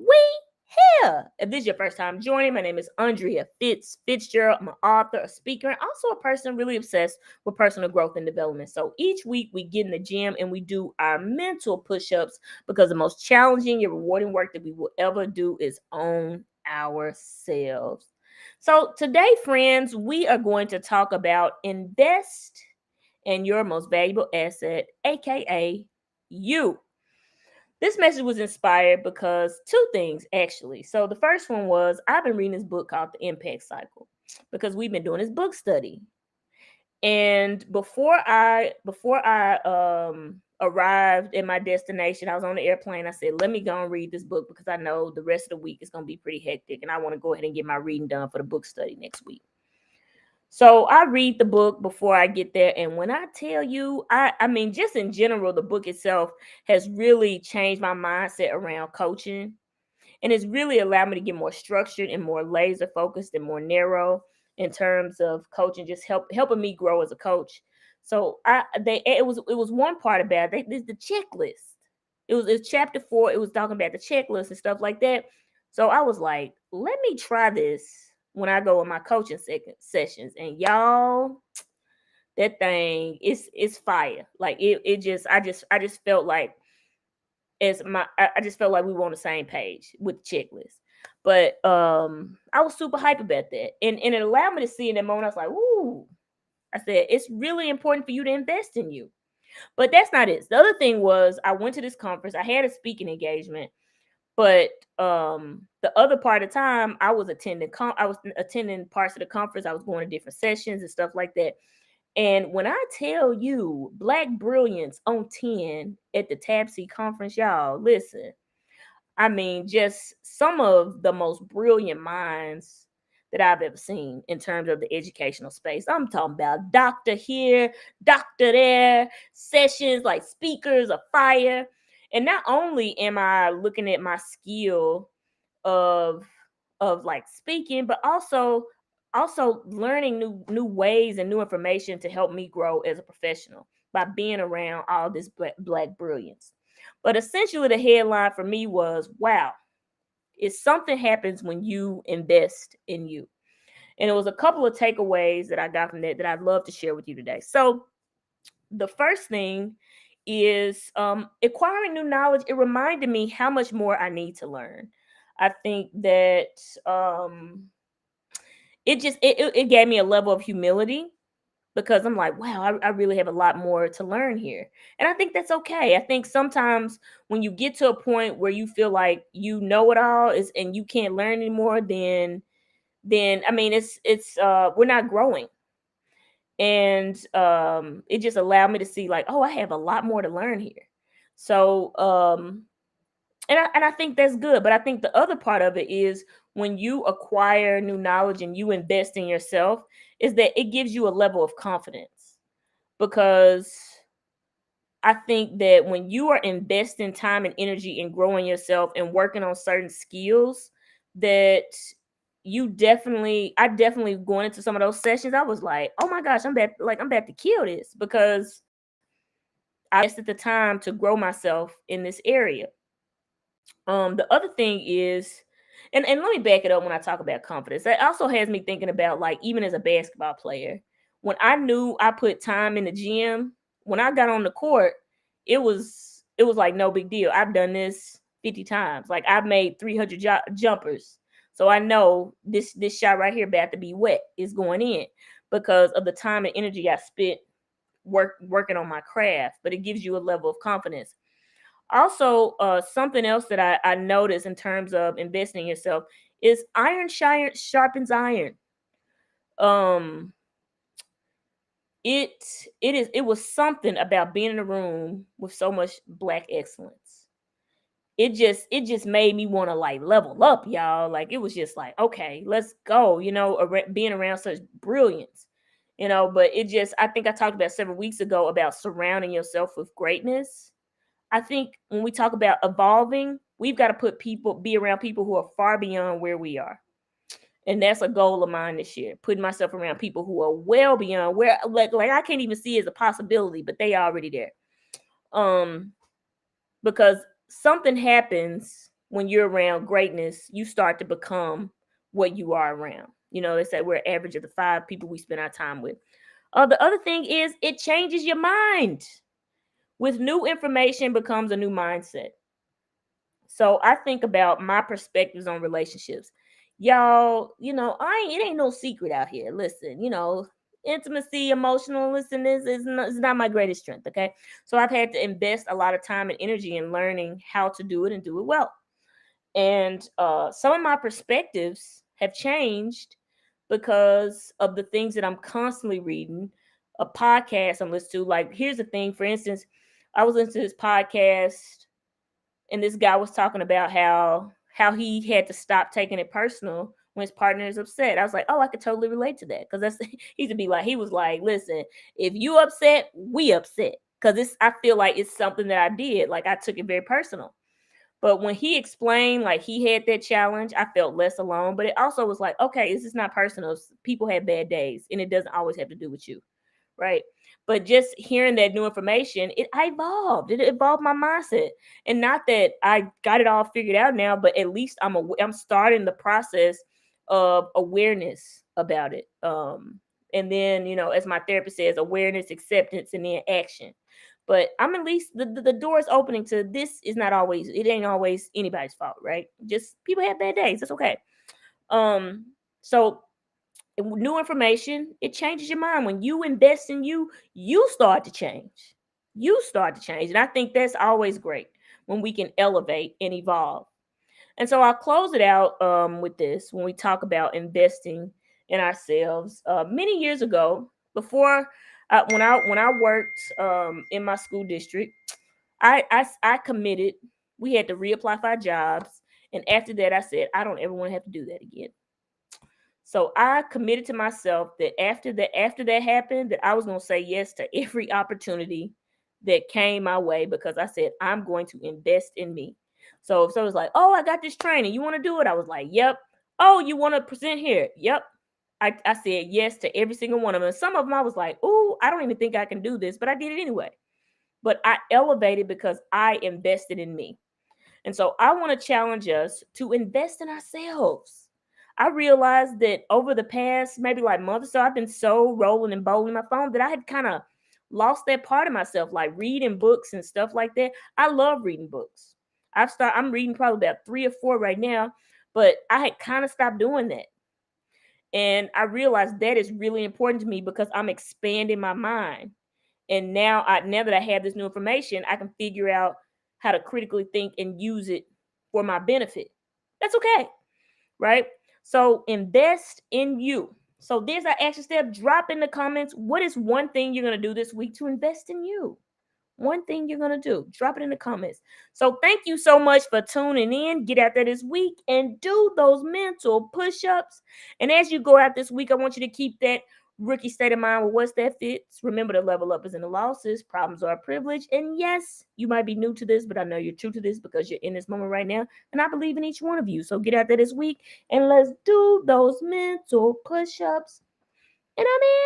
We here. If this is your first time joining, my name is Andrea Fitzgerald. I'm an author, a speaker, and also a person really obsessed with personal growth and development. So each week we get in the gym and we do our mental push-ups because the most challenging and rewarding work that we will ever do is on ourselves. So today, friends, we are going to talk about invest in your most valuable asset, aka you. This message was inspired because two things actually. So the first one was I've been reading this book called The Impact Cycle because we've been doing this book study. And before I arrived at my destination, I was on the airplane. I said, let me go and read this book because I know the rest of the week is going to be pretty hectic and I want to go ahead and get my reading done for the book study next week. So I read the book before I get there. And when I tell you, I mean, just in general, the book itself has really changed my mindset around coaching. And it's really allowed me to get more structured and more laser focused and more narrow in terms of coaching, just helping me grow as a coach. So it was one part about it. There's the checklist. It was chapter 4. It was talking about the checklist and stuff like that. So I was like, let me try this when I go in my coaching sessions. And y'all, that thing is fire. Like it just I just felt like I just felt like we were on the same page with the checklist. But I was super hype about that. And it allowed me to see in that moment, I was like, ooh. I said, it's really important for you to invest in you. But that's not it. The other thing was I went to this conference. I had a speaking engagement, but the other part of the time I was attending parts of the conference. I was going to different sessions and stuff like that. And when I tell you Black Brilliance on 10 at the TABC conference, y'all, listen. I mean, just some of the most brilliant minds that I've ever seen in terms of the educational space. I'm talking about doctor here, doctor there, sessions like speakers of fire. And not only am I looking at my skill of like speaking, but also learning new ways and new information to help me grow as a professional by being around all this black brilliance. But essentially the headline for me was, wow, if something happens when you invest in you. And it was a couple of takeaways that I got from that I'd love to share with you today. So the first thing is acquiring new knowledge. It reminded me how much more I need to learn. I think that it gave me a level of humility because I'm like, wow, I really have a lot more to learn here. And I think that's okay. I think sometimes when you get to a point where you feel like you know it all is and you can't learn anymore, then I mean it's we're not growing. And it just allowed me to see like, oh, I have a lot more to learn here. So and I think that's good. But I think the other part of it is when you acquire new knowledge and you invest in yourself, is that it gives you a level of confidence. Because I think that when you are investing time and energy in growing yourself and working on certain skills, that I definitely going into some of those sessions, I was like, oh my gosh, I'm about to kill this because I invested the time to grow myself in this area. The other thing is, and let me back it up when I talk about confidence. That also has me thinking about like even as a basketball player, when I knew I put time in the gym, when I got on the court, it was like no big deal. I've done this 50 times. Like I've made 300 jumpers. So I know this shot right here about to be wet is going in because of the time and energy I spent working on my craft, but it gives you a level of confidence. Also, something else that I noticed in terms of investing in yourself is iron sharpens iron. Um, it it was something about being in a room with so much black excellence. It just made me want to like level up, y'all. Like it was just like, okay, let's go. Being around such brilliance. But I think I talked about several weeks ago about surrounding yourself with greatness. I think when we talk about evolving, we've got to be around people who are far beyond where we are. And that's a goal of mine this year, putting myself around people who are well beyond where like I can't even see as a possibility, but they already there. Because something happens when you're around greatness, you start to become what you are around. They say we're average of the 5 people we spend our time with. The other thing is it changes your mind. With new information becomes a new mindset. So I think about my perspectives on relationships. Y'all, it ain't no secret out here. Listen, intimacy, emotional, listen, is not my greatest strength. Okay. So I've had to invest a lot of time and energy in learning how to do it and do it well. And some of my perspectives have changed because of the things that I'm constantly reading, a podcast I'm listening to. Like, here's the thing, for instance, I was listening to this podcast and this guy was talking about how he had to stop taking it personal when his partner is upset. I was like, oh, I could totally relate to that, because that's he was like, listen, if you upset, we upset, because I feel like it's something that I did, like I took it very personal. But when he explained like he had that challenge, I felt less alone. But it also was like, okay, this is not personal. People have bad days, and it doesn't always have to do with you, right? But just hearing that new information, I evolved. It evolved my mindset, and not that I got it all figured out now, but at least I'm starting the process of awareness about it. And then as my therapist says, awareness, acceptance, and then action. But I'm at least the door is opening to this. Is not always, it ain't always anybody's fault, right? Just people have bad days. That's okay. So new information, it changes your mind. When you invest in you, you start to change. You start to change. And I think that's always great when we can elevate and evolve. And so I'll close it out with this. When we talk about investing in ourselves, many years ago, before when I worked in my school district, I committed. We had to reapply for our jobs, and after that, I said I don't ever want to have to do that again. So I committed to myself that after that happened, that I was going to say yes to every opportunity that came my way, because I said I'm going to invest in me. So if someone's like, "Oh, I got this training, you want to do it?" I was like, "Yep." "Oh, you want to present here?" "Yep." I said yes to every single one of them. And some of them I was like, "Oh, I don't even think I can do this," but I did it anyway. But I elevated because I invested in me. And so I want to challenge us to invest in ourselves. I realized that over the past maybe like month or so, I've been so rolling and bowling my phone that I had kind of lost that part of myself, like reading books and stuff like that. I love reading books. I'm reading probably about 3 or 4 right now, but I had kind of stopped doing that. And I realized that is really important to me because I'm expanding my mind. And now that I have this new information, I can figure out how to critically think and use it for my benefit. That's okay, right? So invest in you. So there's our action step. Drop in the comments, what is one thing you're going to do this week to invest in you? One thing you're going to do. Drop it in the comments. So thank you so much for tuning in. Get out there this week and do those mental push-ups. And as you go out this week, I want you to keep that rookie state of mind with what's that fits. Remember, the level up is in the losses. Problems are a privilege. And yes, you might be new to this, but I know you're true to this because you're in this moment right now. And I believe in each one of you. So get out there this week and let's do those mental push-ups. And I'm in.